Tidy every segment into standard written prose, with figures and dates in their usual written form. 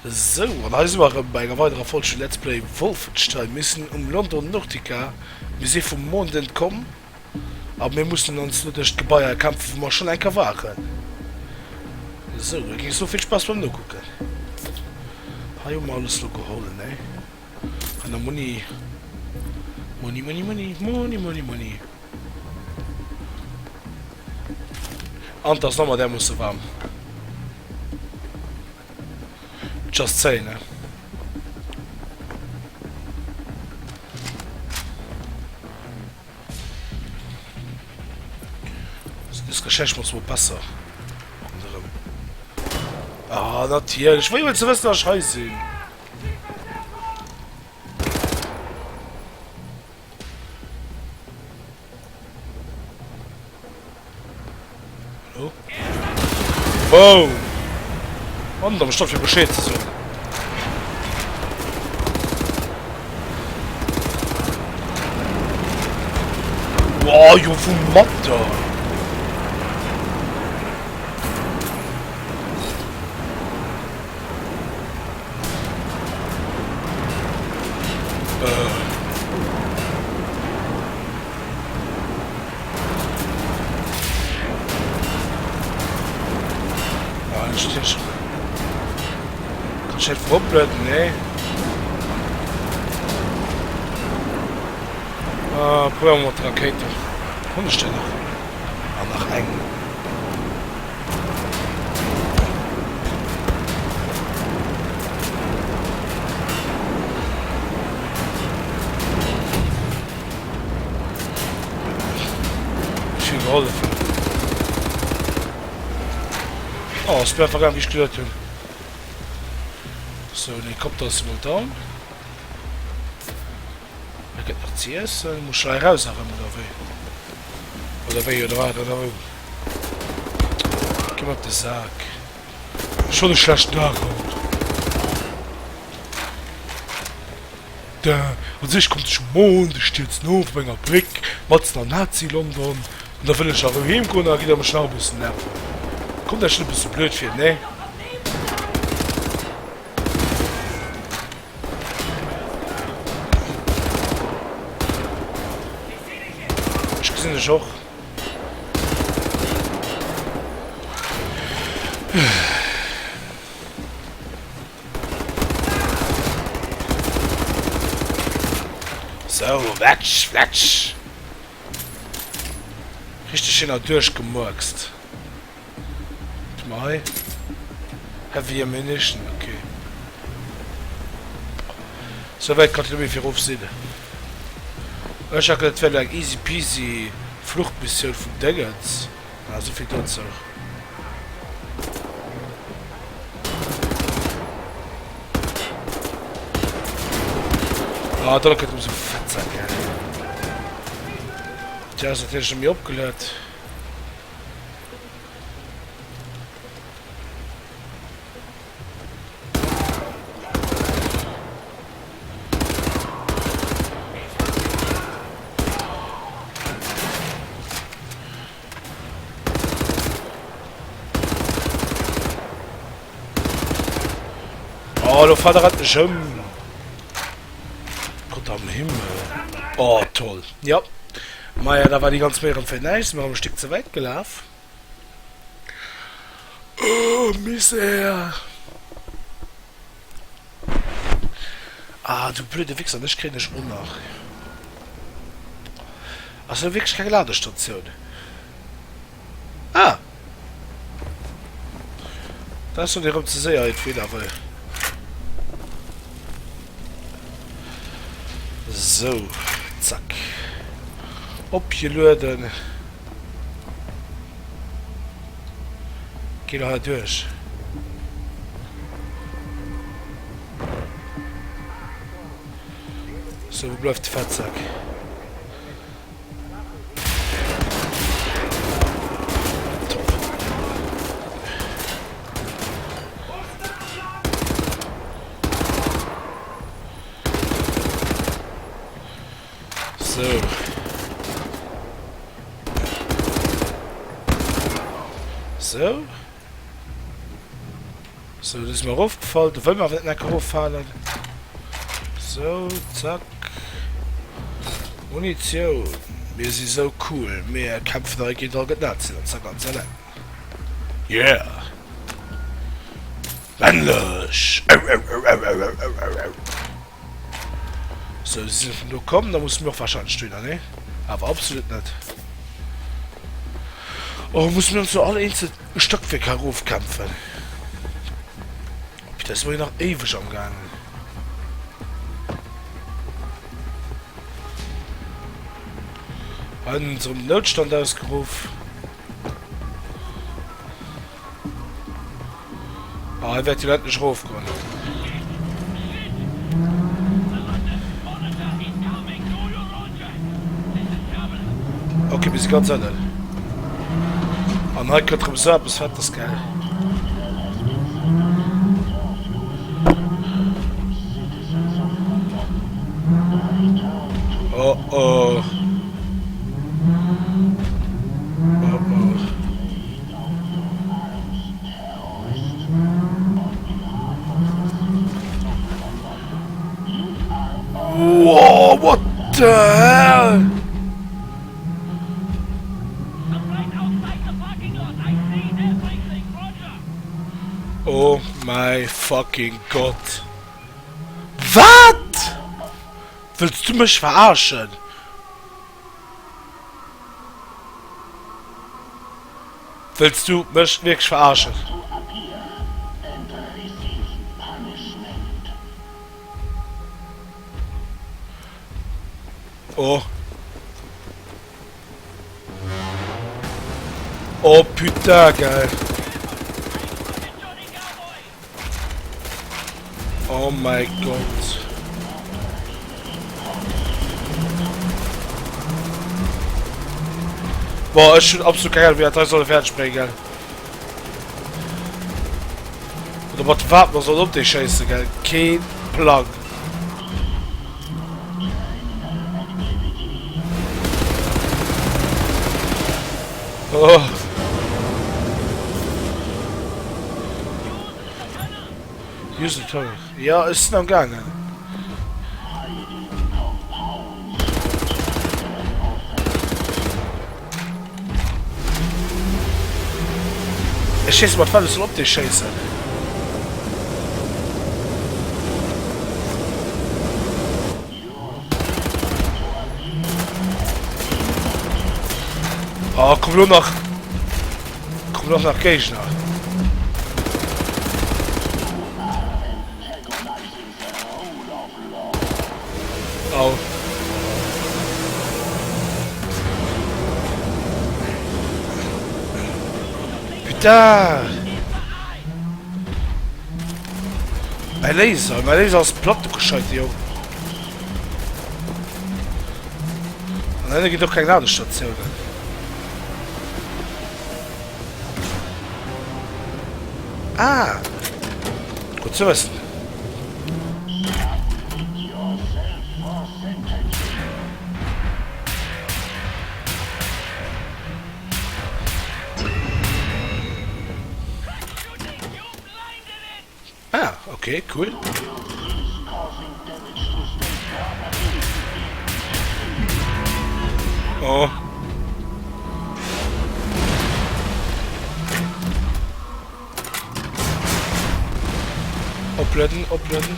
So, und heute waren bei einer weiteren Folge Let's Play Wolfenstein. Wir sind London Nordica. Wir sind vom Mond entkommen. Aber wir mussten uns nur durch die Gebäude kämpfen, wo wir schon ein waren. So, da ging so viel Spaß beim Gucken. Habe ich mal alles noch geholt, ne? Und dann Money. Money. Und das nochmal, der muss so warm. Just say, ne? Das Geschäft muss wohl passen. Ah, natürlich. Ich will jetzt wissen, was Scheiße sind. Hallo? Wow! Und am Stoff für Bescheid zu sein. Wow, jo, vom Matter! Kannst du nicht vorblöden, ne? Probieren wir mal die Rakete. Hundestelle. Ah, nach eng. Viel Rolle. Oh, es wäre vergangen, wie ich gehört habe. So, ein Helikopter ist simultan. Er geht nach CS, dann muss ich raus haben, oder wie, oder wo. Geh mal auf den Sack. Schon ein schlechter Tag. Da, und ich komme zum Mond, ich stehe jetzt nur auf meiner Brick, mach's nach Nazi-London, und da will ich auch hinkommen, dann geht er mir schnell ein bisschen nerven. Kommt das schon ein bisschen blöd für, ne? Ich gesehen das auch. So, Fletsch. Richtig schön durchgemurkst. Mal. Heavy Ammunition, okay. So weit kann ich nicht mehr aufsehen. Ich habe das wäre like easy peasy Fluchtmission von Deggers. Ja, so viel tut es auch. Ah, da geht so Fettsack, ja. Tja, das hat ja schon mir abgelehrt. Oh, der Vater hat einen Schirm. Gott am Himmel. Oh, toll. Ja. Maja, da war die ganze Meere für nice. Wir haben ein Stück zu weit gelaufen. Oh, Misere. Ah, du blöde Wichser, das kriege ich unnach. Also wirklich keine Ladestation. Ah. Da ist doch die Raum zu sehen, wieder, weil. So, zack. Abgeladen. Geh doch halt durch. So, wo bleibt der Fettsack? So. So. So, das ist mir aufgefallen. Da wollen wir nicht nachher auffallen. So, zack. Munition. Wir sind so cool. Wir kämpfen da gegen die Nazi. Und so ganz allein. Yeah. Männlich. So, sie sind nur kommen, da muss mir auch wahrscheinlich stehen, ne? Aber absolut nicht. Oh, muss mir uns so alle einzeln Stockwerk heraufkämpfen. Das war ja noch ewig am Gang. An unserem Notstand ausgerufen. Ah, er wird die Leute nicht raufkommen. Okay, wir sind ganz alle. Und heute kommt er so, bis fett das geil. Oh oh. Oh oh. Whoa, what the hell? Oh my fucking Gott. Was? Willst du mich verarschen? Willst du mich wirklich verarschen? Oh. Oh putain, geil. Oh mein Gott. Boah, ist schon absolut geil, wie er 3 soll fertig springen. Oder was warten wir so auf die Scheiße, gell? Kein Plan. Oh. Use the turret. Ja, ist noch gegangen. Ich schieße mal alles auf die Scheiße. Oh, komm nur noch. Komm noch nach Gegner. Oh. Putain. Mein Laser ist platt gescheit, jo. Und dann geht doch keine Ladestation. Ah. Gut zu wissen. Ah, okay, cool. Oh. Uploaden, uploaden.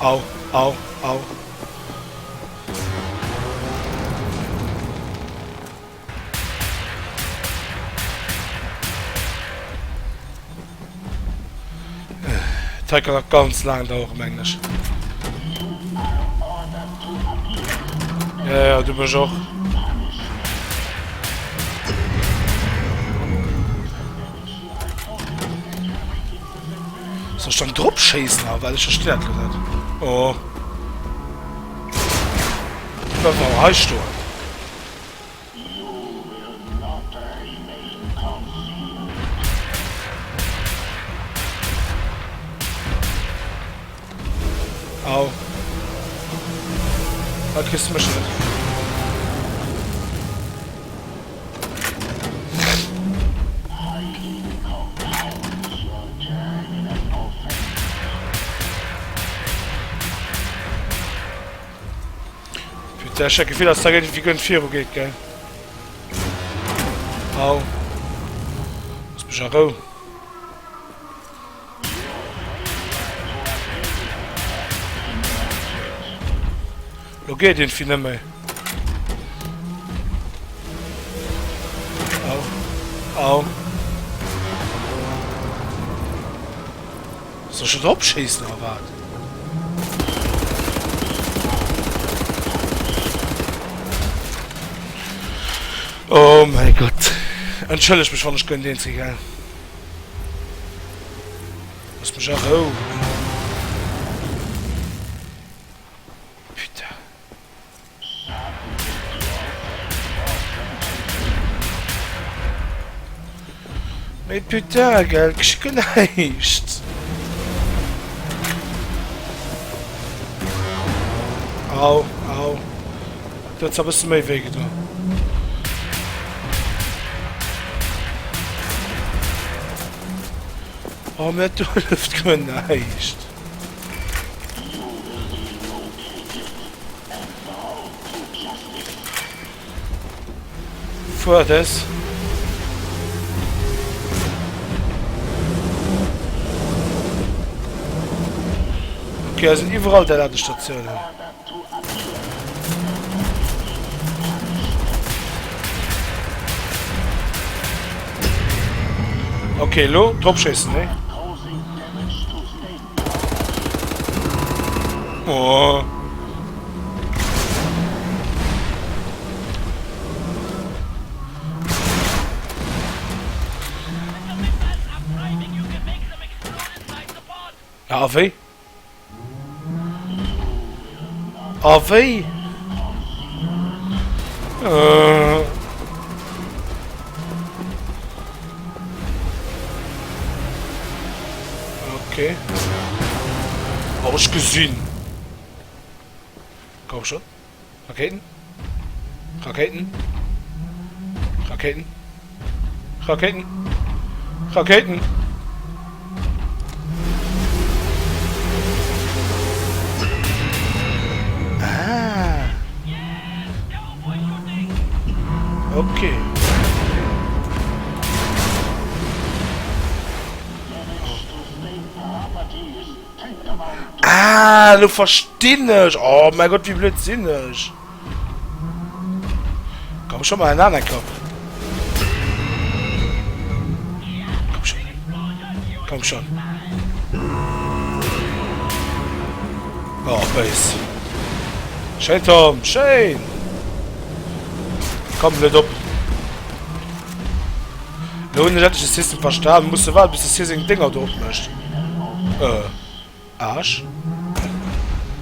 Au, au, au. Das kann noch ganz lang dauern im Englisch. Ja, du bist auch. Soll ich dann drauf schießen, weil ich verstärkt gesagt. Oh. Das war ein Sturm. Au. Ah, kriegst du mich nicht. Putain, ich checke viel, dass da geht, wie gönnt 4 geht, gell? Au. Das bist ja roh. Wo geht den viel mehr? Au. Au. Soll ich schon abschießen, oder was? Oh mein Gott. Entschuldige mich, wenn ich gönne den Zigarren. Lass mich auch. Oh. Putain. Mais putain, gell, ich kann nicht. Au, au. Du hast aber mehr Wege da. Oh, mir hat die Luft geneigt. Vor das. Okay, da sind überall der Ladestationen. Okay, lo, Dropschießen, ne? Oh. AV? AV? Okay. Ausgesehen. Komm schon. Raketen. Raketen. Raketen. Raketen. Raketen. Ah. Okay. Ah, du verstehst. Oh mein Gott, wie blödsinnig. Komm schon mal in einen Kopf. Komm schon. Komm schon. Oh, Base. Schön, Tom. Schön. Komm, nicht ab. Der Hunde hat das System verstanden. Musst du warten, bis das hier sein Ding auf möchte. Arsch?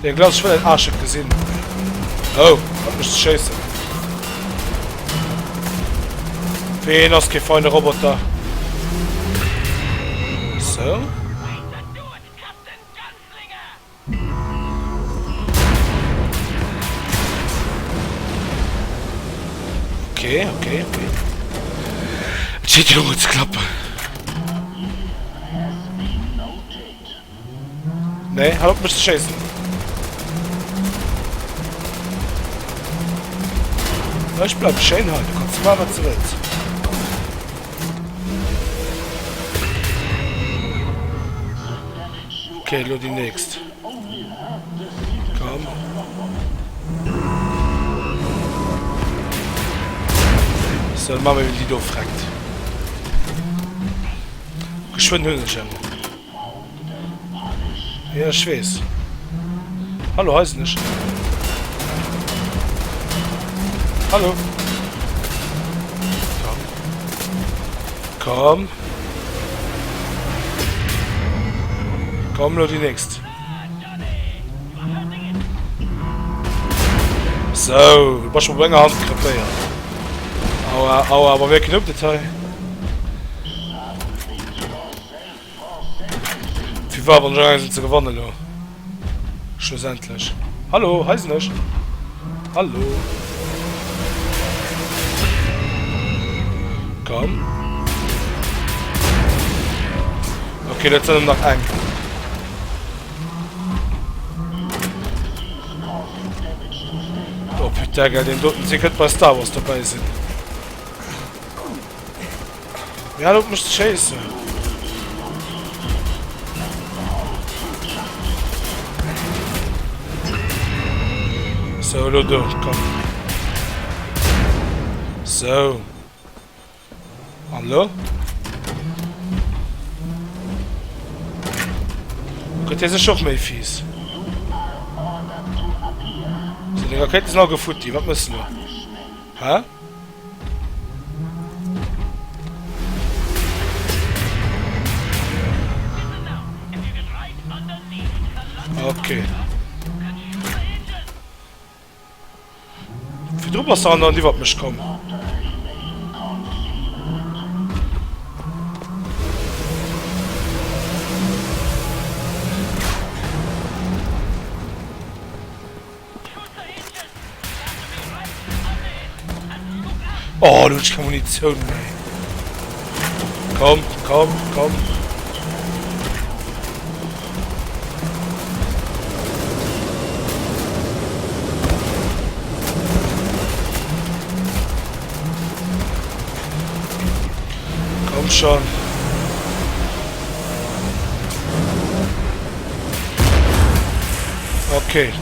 Der glaubt, ich will den Arsch gesehen. Oh, hat mich scheiße. Wen hast du Freunde Roboter? So? Okay, okay, okay. Steht hier uns Klappe. Nee, hallo, mich zu schießen. Ich bleib schön halt, du kannst machen, was du willst. Okay, nur die nächste. Komm. So, dann machen wir, wie die doof fragt. Geschwind Hühnchen. Ja, ich weiß. Hallo, heißt nicht. Hallo. Komm. Komm. Komm, nur die nächste. So, du brauchst mal länger Hand krepieren. Aua, aua, aber wer knüpft Detail? Wie war, wenn sind sie gewonnen, lo? Schlussendlich. Hallo, heißt nicht. Hallo. Komm. Okay, das sind noch ein. Oh, putain, geil, den Doten. Sie könnte bei Star Wars dabei sein. Ja, du musst chasen. So, du, komm. So. Hallo? Gott, der ist auch mehr fies. So, die Rakete ist noch gefunden. Was müssen wir? Hä? Okay. Für drüber sagen dann die was mich kommen. Oh, du hast keine Munition mehr. Komm, komm, komm. Komm schon. Okay.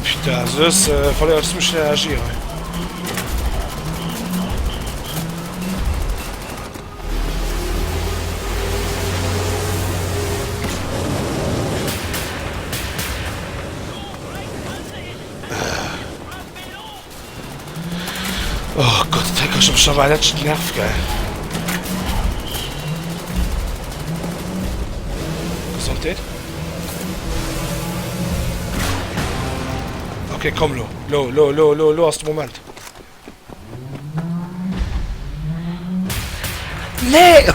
Putain, das fallait auch ziemlich schnell agieren. Oh Gott, der kann schon mal letzten Nerv, geil. Gesundheit? Okay, komm, Lo, hast du Moment. Nee!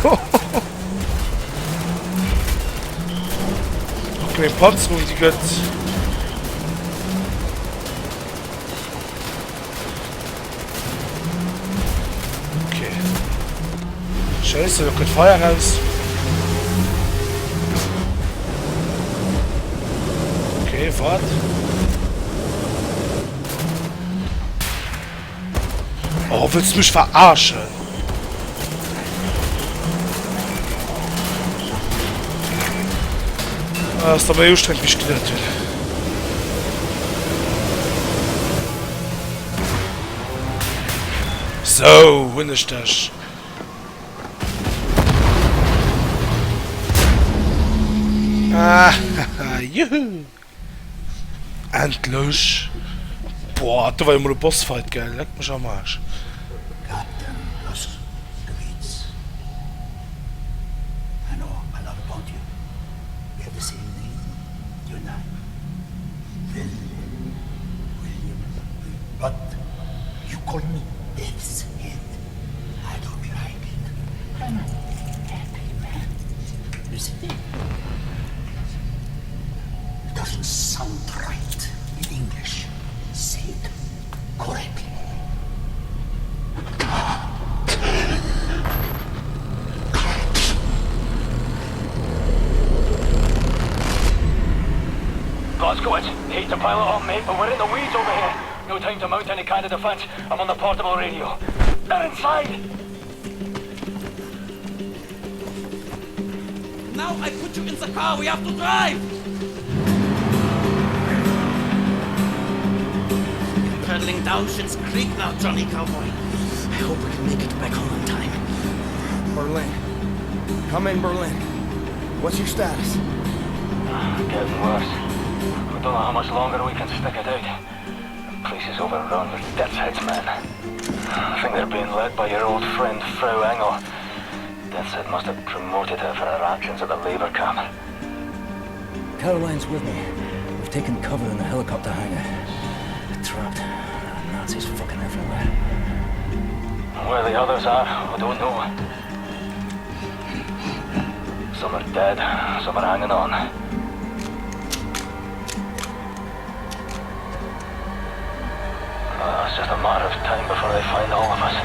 Okay, Panzerung, die geht. Okay. Scheiße, da kommt Feuer raus. Okay, fahrt. Oh, willst du mich verarschen? Ah, ist aber anstrengend, wie ich gedacht habe. So, wo ist das? Ah, juhu. Endlich. Boah, da war immer ein Bossfight, geil. Leck mich am Arsch. Captain Moskowitz. I know a lot about you. We have the same name, you and I. William. But you call me Death's Head. I don't like it. I'm a happy man. You see? It doesn't sound right in English. Say it correctly. Moskowitz, hate to pile it on, mate, but we're in the weeds over here. No time to mount any kind of defense. I'm on the portable radio. They're inside! Now I put you in the car, we have to drive! Traveling down Schitt's Creek now, Johnny Cowboy. I hope we can make it back home on time. Berlin. Come in, Berlin. What's your status? Getting worse. We don't know how much longer we can stick it out. The place is overrun with Death's Head's men. I think they're being led by your old friend, Frau Engel. Death's Head must have promoted her for her actions at the labor camp. Caroline's with me. We've taken cover in the helicopter hangar. We're trapped. Nazis fucking everywhere. Where the others are, I don't know. Some are dead, some are hanging on. just a matter of time before they find all of us.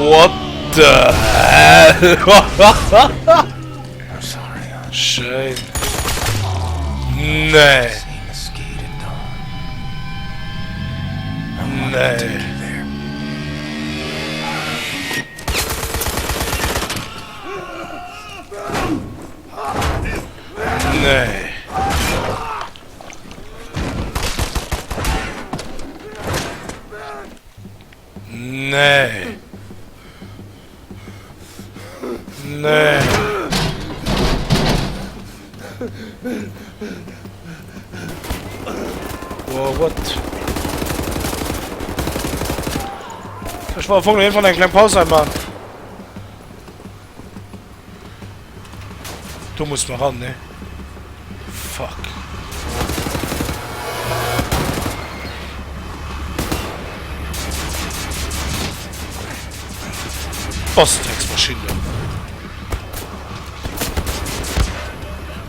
What the hell? I'm sorry, Schön. Nee. Mosquito Dawn. Nee. There. Nee. Nee. Nee. Wow, what? Ich war vorhin von einer kleinen Pause einmal. Du musst mal ran, ne? Fuck. Boss-Text-Maschine.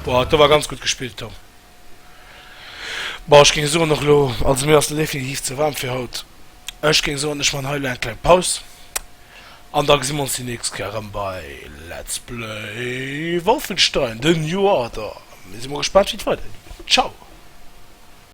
Boah, das war ganz gut gespielt, Tom. Boah, ich ging so noch lo, also mir ist definitiv zu warm für Haut. Ich ging so nicht mal eine kleine Pause. Und dann sehen wir uns die nächste Kerren bei Let's Play Wolfenstein, The New Order. Wir sind mal gespannt, wie es weitergeht. Ciao!